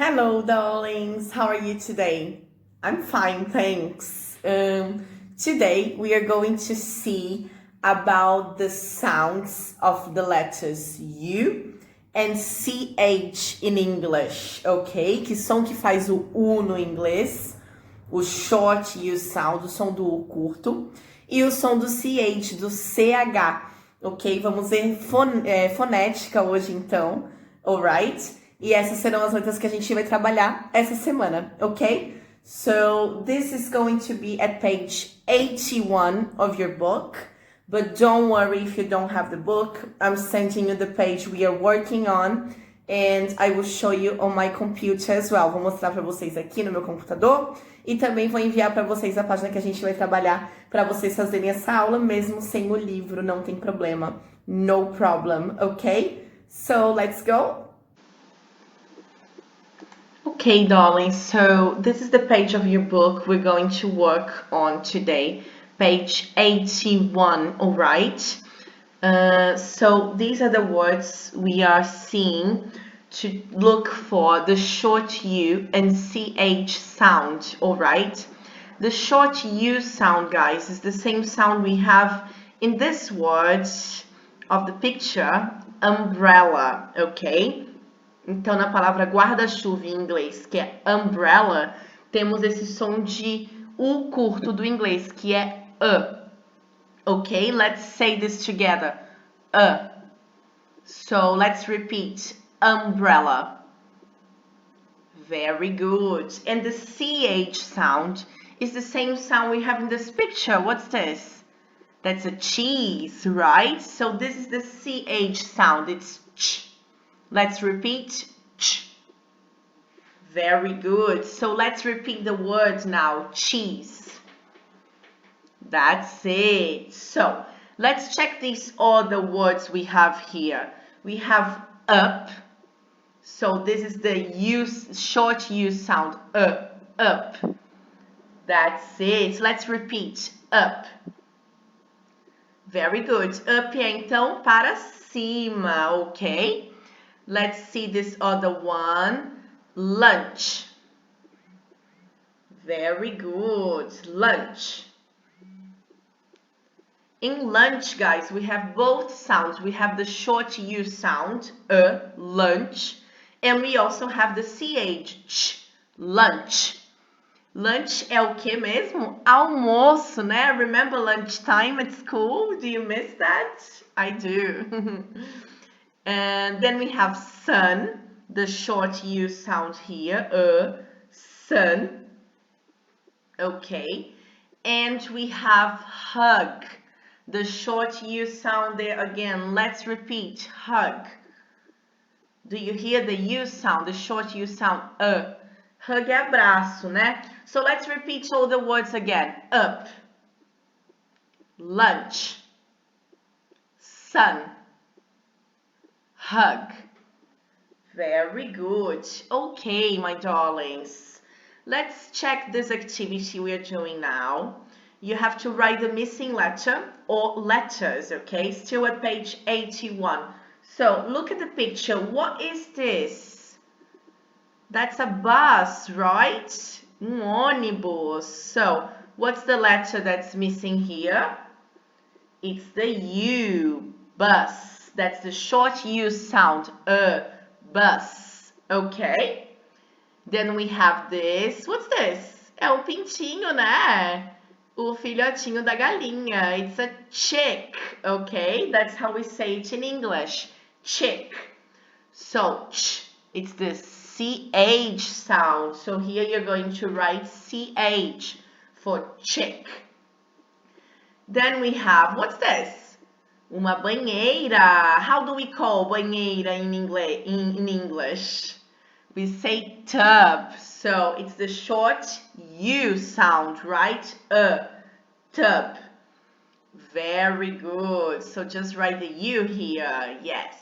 Hello, darlings. How are you today? I'm fine, thanks. Today we are going to see about the sounds of the letters U and CH in English, ok? Que som que faz o U no inglês, o short U sound, o som do U curto, e o som do CH, do CH, ok? Vamos ver fonética hoje então, alright? E essas serão as letras que a gente vai trabalhar essa semana, ok? So this is going to be at page 81 of your book. But don't worry if you don't have the book. I'm sending you the page we are working on. And I will show you on my computer as well. Vou mostrar para vocês aqui no meu computador. E também vou enviar para vocês a página que a gente vai trabalhar para vocês fazerem essa aula mesmo sem o livro. Não tem problema. No problem, ok? So let's go. Okay, darling, so this is the page of your book we're going to work on today, page 81, all right? So these are the words we are seeing to look for the short U and CH sound, all right? The short U sound, guys, is the same sound we have in this word of the picture, umbrella, okay? Então, na palavra guarda-chuva em inglês, que é umbrella, temos esse som de U curto do inglês, que é Ok? Let's say this together. So, let's repeat. Umbrella. Very good. And the CH sound is the same sound we have in this picture. What's this? That's a cheese, right? So, this is the CH sound. It's ch. Let's repeat. Ch. Very good. So let's repeat the words now. Cheese. That's it. So let's check these other words we have here. We have up. So this is the short U sound. Up. That's it. Let's repeat. Up. Very good. Up é então para cima, ok? Let's see this other one. Lunch. Very good. Lunch. In lunch, guys, we have both sounds. We have the short U sound, lunch, and we also have the CH, lunch. Lunch é o que mesmo? Almoço, né? Remember lunchtime at school? Do you miss that? I do. And then we have sun, the short U sound here, sun, okay. And we have hug, the short U sound there again. Let's repeat, hug. Do you hear the U sound, the short U sound, Hug é abraço, né? So let's repeat all the words again. Up, lunch, sun, hug. Very good. Okay, my darlings. Let's check this activity we are doing now. You have to write the missing letter or letters, okay? Still at page 81. So, look at the picture. What is this? That's a bus, right? Ônibus. So, what's the letter that's missing here? It's the U, bus. That's the short U sound, bus, okay? Then we have this. What's this? É o pintinho, né? O filhotinho da galinha. It's a chick, okay? That's how we say it in English. Chick. So, ch, it's the CH sound. So here you're going to write CH for chick. Then we have, what's this? Uma banheira. How do we call banheira in English? We say tub. So it's the short U sound, right? Tub. Very good. So just write the U here. Yes.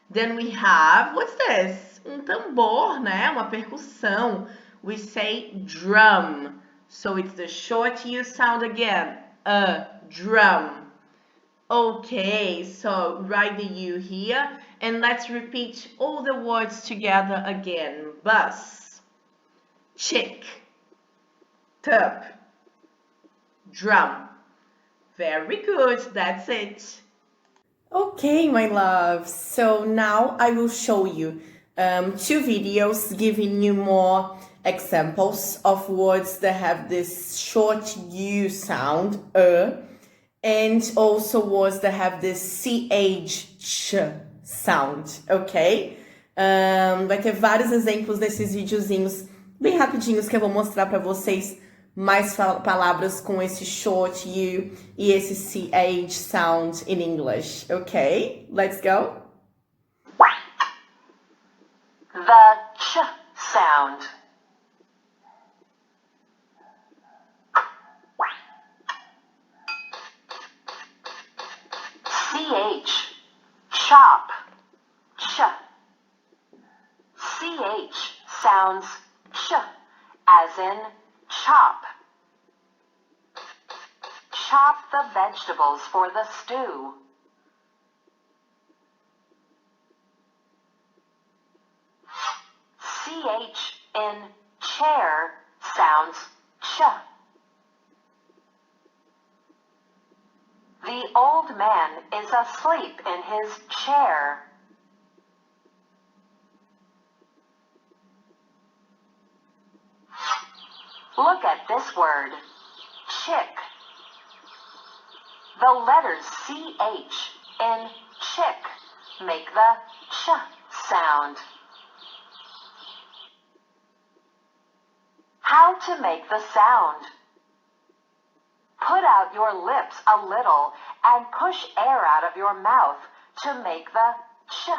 Then we have, what's this? Tambor, né? Uma percussão. We say drum. So it's the short U sound again. Drum. Okay, so write the U here And let's repeat all the words together again. Bus, chick, tub, drum. Very good, that's it. Okay, my love. So now I will show you two videos giving you more examples of words that have this short U sound, and also words that have this CH sound, ok? Vai ter vários exemplos desses videozinhos bem rapidinhos que eu vou mostrar para vocês mais palavras com esse short U e esse CH sound in English, ok? Let's go. The ch sound. CH, chop, ch. CH sounds ch, as in chop. Chop the vegetables for the stew. CH in chair sounds ch. The old man is asleep in his chair. Look at this word, chick. The letters CH in chick make the ch sound. How to make the sound? Put out your lips a little and push air out of your mouth to make the ch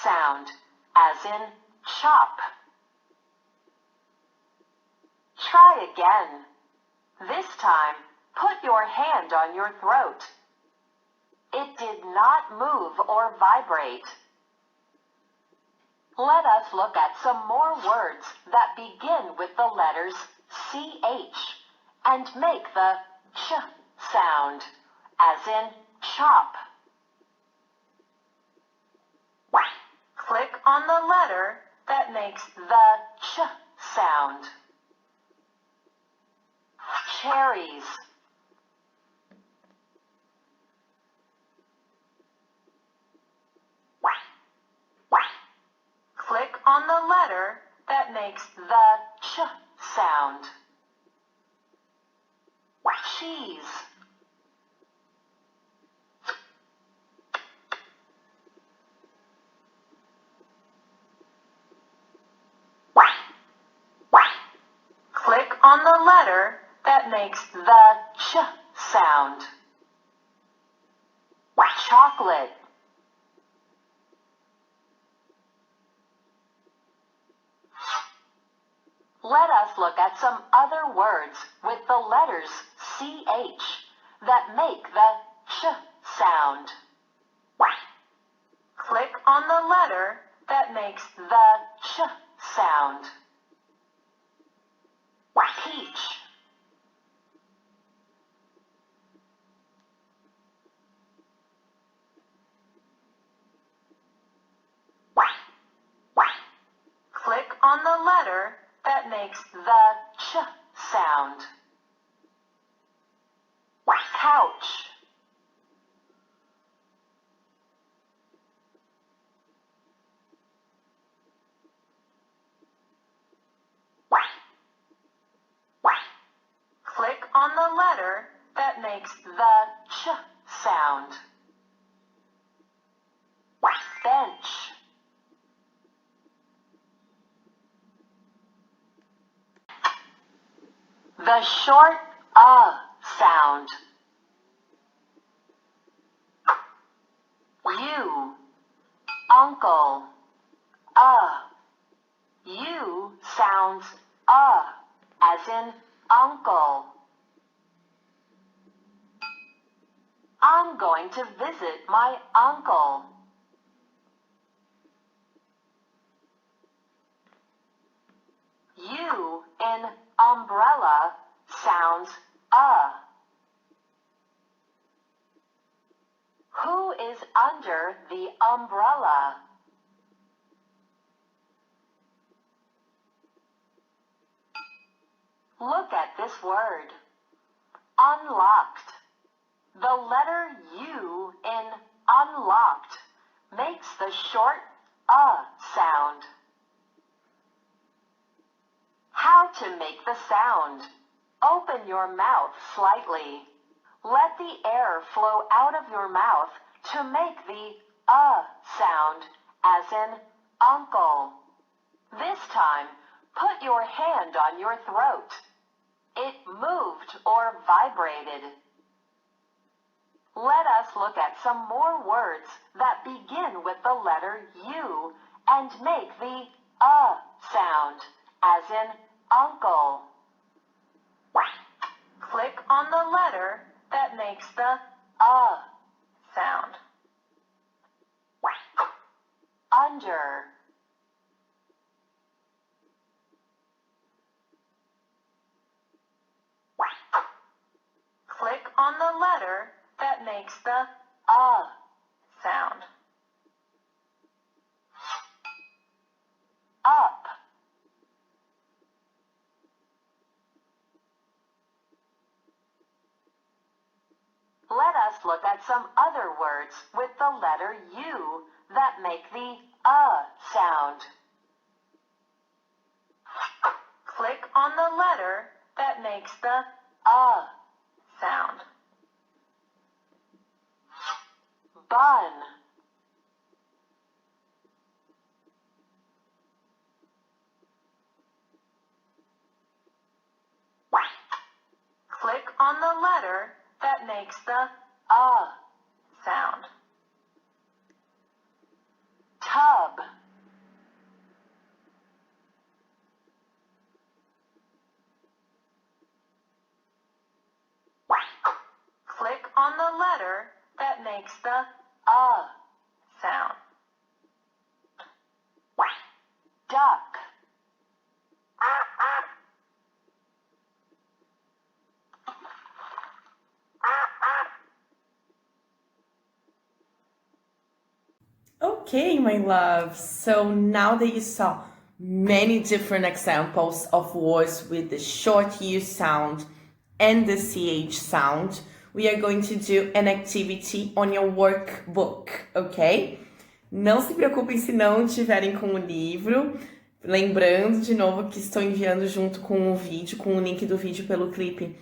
sound, as in chop. Try again. This time, put your hand on your throat. It did not move or vibrate. Let us look at some more words that begin with the letters CH and make the ch sound, as in chop. Click on the letter that makes the ch sound. Cherries. Click on the letter that makes the ch sound. Cheese. Click on the letter that makes the ch sound. Chocolate. Let us look at some other words with the letters CH that make the ch sound. Click on the letter that makes the ch sound. Peach. Click on the letter that makes the ch sound. Couch. Click on the letter that makes the ch sound. Bench. The short sound. You, uncle, you sounds as in uncle. I'm going to visit my uncle. You in umbrella sounds Who is under the umbrella? Look at this word. Unlocked. The letter U in unlocked makes the short sound. How to make the sound. Open your mouth slightly. Let the air flow out of your mouth to make the sound, as in uncle. This time, put your hand on your throat. It moved or vibrated. Let us look at some more words that begin with the letter U and make the sound, as in uncle. Click on the letter that makes the sound. Under. Click on the letter that makes the sound. Up. Let us look at some other words with the letter U that make the sound. Click on the letter that makes the sound. Bun. Click on the letter that makes the sound. Tub. Click on the letter that makes the sound. Duck. Okay, my love. So now that you saw many different examples of words with the short U sound and the CH sound, we are going to do an activity on your workbook, ok? Não se preocupem se não estiverem com o livro. Lembrando de novo que estou enviando junto com o vídeo, com o link do vídeo pelo clipe,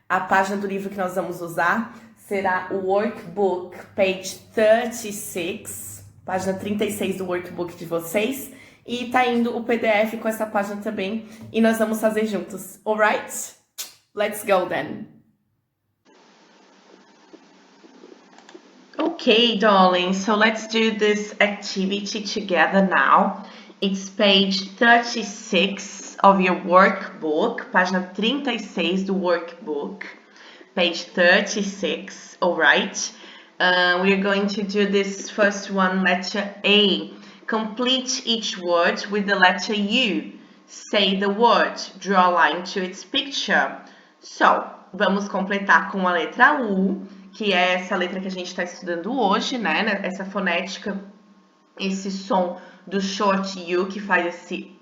a página do livro que nós vamos usar será o Workbook, page 36, página 36 do Workbook de vocês. E tá indo o PDF com essa página também, e nós vamos fazer juntos, alright? Let's go then! Okay, darling, so let's do this activity together now. It's page 36 of your workbook, página 36 do workbook, page 36, alright? We are going to do this first one, letter A. Complete each word with the letter U. Say the word, draw a line to its picture. So, vamos completar com a letra U, que é essa letra que a gente está estudando hoje, né? Essa fonética, esse som do short U que faz esse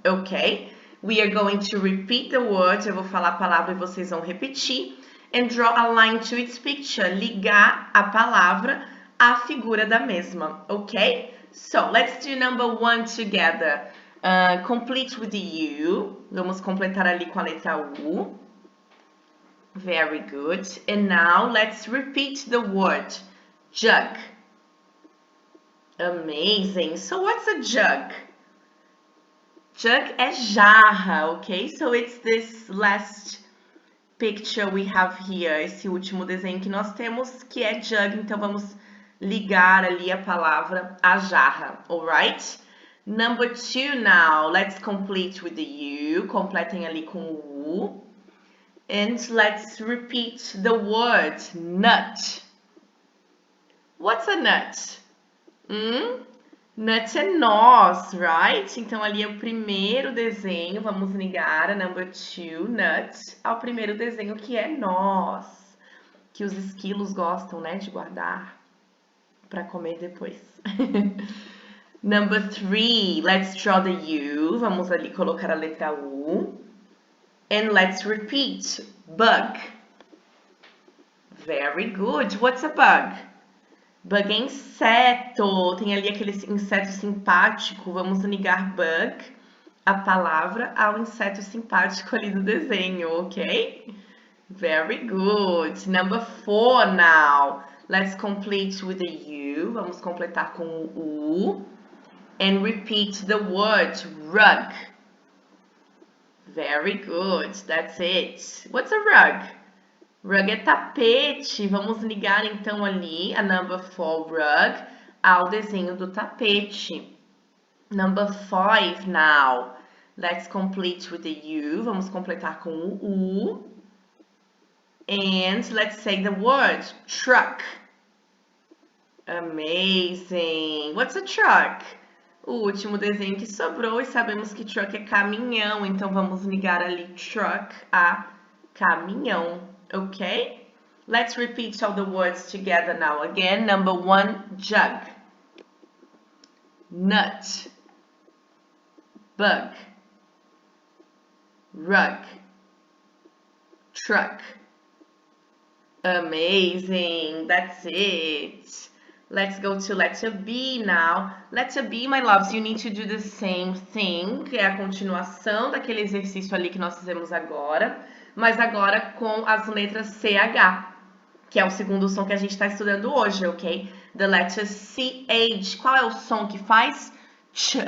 ok? We are going to repeat the word, eu vou falar a palavra e vocês vão repetir. And draw a line to its picture, ligar a palavra à figura da mesma, ok? So, let's do number 1 together. Complete with the U, vamos completar ali com a letra U. Very good. And now let's repeat the word jug. Amazing. So what's a jug? Jug é jarra, okay? So it's this last picture we have here, esse último desenho que nós temos, que é jug. Então vamos ligar ali a palavra à jarra, alright? Number 2 now. Let's complete with the U. Completem ali com o U. And let's repeat the word nut. What's a nut? Nut é noz, right? Então ali é o primeiro desenho, vamos ligar a number 2, nut, ao primeiro desenho que é noz, que os esquilos gostam, né, de guardar para comer depois. Number 3, let's draw the U, vamos ali colocar a letra U. And let's repeat. Bug. Very good. What's a bug? Bug é inseto. Tem ali aquele inseto simpático. Vamos ligar bug, a palavra, ao inseto simpático ali do desenho, ok? Very good. Number 4 now. Let's complete with a U. Vamos completar com o U. And repeat the word rug. Very good. That's it. What's a rug? Rug é tapete. Vamos ligar então ali a number 4 rug ao desenho do tapete. Number 5 now. Let's complete with the U. Vamos completar com o U. And let's say the word truck. Amazing. What's a truck? O último desenho que sobrou e sabemos que truck é caminhão, então vamos ligar ali truck a caminhão, ok? Let's repeat all the words together now again. Number 1, jug. Nut. Bug. Rug. Truck. Amazing. That's it. Let's go to letter B now. Letter B, my loves, you need to do the same thing. É a continuação daquele exercício ali que nós fizemos agora, mas agora com as letras CH, que é o segundo som que a gente está estudando hoje, ok? The letter CH. Qual é o som que faz? Ch.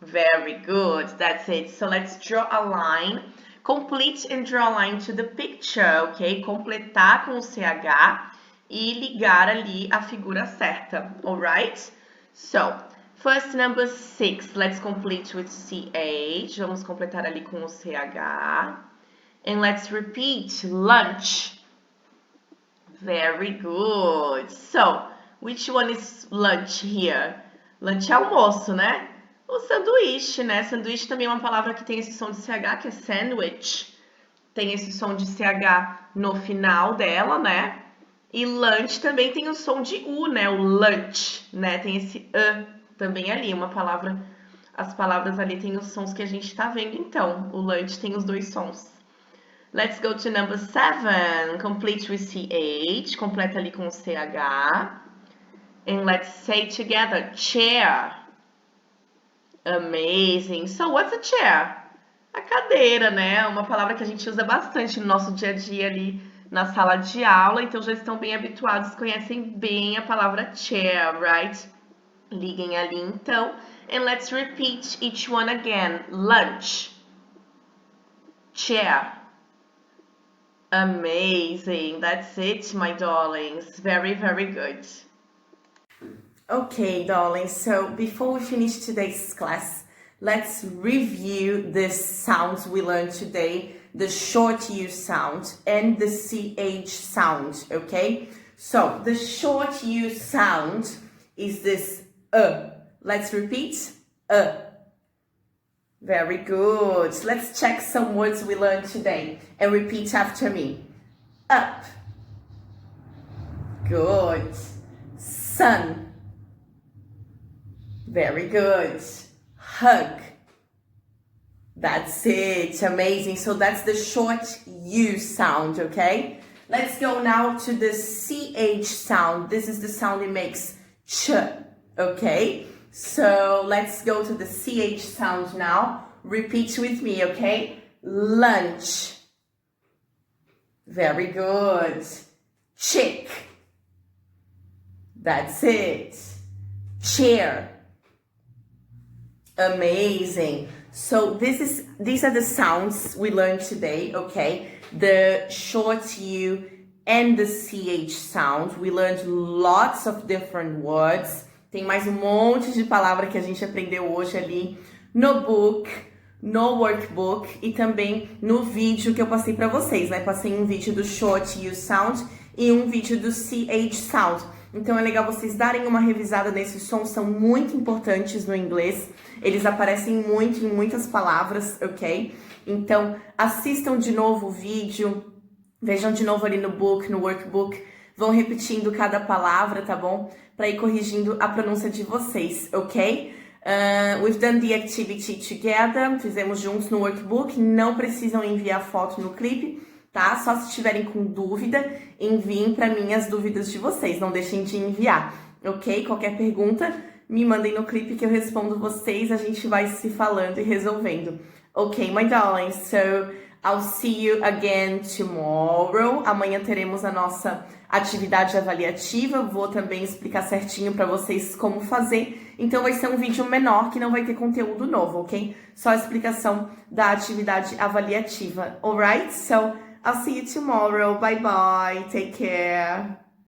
Very good. That's it. So let's draw a line. Complete and draw a line to the picture, ok? Completar com o CH e ligar ali a figura certa, alright? So, first number 6, let's complete with CH. Vamos completar ali com o CH. And let's repeat, lunch. Very good. So, which one is lunch here? Lunch é almoço, né? O sanduíche, né? Sanduíche também é uma palavra que tem esse som de CH, que é sandwich. Tem esse som de CH no final dela, né? E lunch também tem o som de U, né? O lunch, né? Tem esse também ali, uma palavra. As palavras ali têm os sons que a gente tá vendo, então. O lunch tem os dois sons. Let's go to number 7. Complete with CH. Completa ali com o CH. And let's say together, chair. Amazing. So, what's a chair? A cadeira, né? Uma palavra que a gente usa bastante no nosso dia a dia ali na sala de aula, então já estão bem habituados, conhecem bem a palavra chair, right? Liguem ali então. And let's repeat each one again. Lunch. Chair. Amazing. That's it, my darlings. Very, very good. Okay, darlings. So before we finish today's class, let's review the sounds we learned today. The short U sound and the CH sound, okay? So, the short U sound is this Let's repeat, Very good. Let's check some words we learned today and repeat after me. Up. Good. Sun. Very good. Hug. That's it. Amazing. So that's the short U sound, okay? Let's go now to the CH sound. This is the sound it makes ch, okay? So let's go to the CH sound now. Repeat with me, okay? Lunch. Very good. Chick. That's it. Chair. Amazing. So these are the sounds we learned today, okay? The short U and the CH sound. We learned lots of different words. Tem mais monte de palavra que a gente aprendeu hoje ali no book, no workbook e também no vídeo que eu passei para vocês, né? Passei um vídeo do short U sound e um vídeo do CH sound. Então é legal vocês darem uma revisada nesses sons, são muito importantes no inglês. Eles aparecem muito em muitas palavras, ok? Então assistam de novo o vídeo, vejam de novo ali no book, no workbook, vão repetindo cada palavra, tá bom? Para ir corrigindo a pronúncia de vocês, ok? We've done the activity together. Fizemos juntos no workbook. Não precisam enviar foto no clipe, tá? Só se estiverem com dúvida, enviem para mim as dúvidas de vocês. Não deixem de enviar, ok? Qualquer pergunta, me mandem no clipe que eu respondo vocês. A gente vai se falando e resolvendo. Ok, my darlings. So, I'll see you again tomorrow. Amanhã teremos a nossa atividade avaliativa. Vou também explicar certinho para vocês como fazer. Então, vai ser um vídeo menor que não vai ter conteúdo novo, ok? Só a explicação da atividade avaliativa. Alright? So, I'll see you tomorrow. Bye bye. Take care.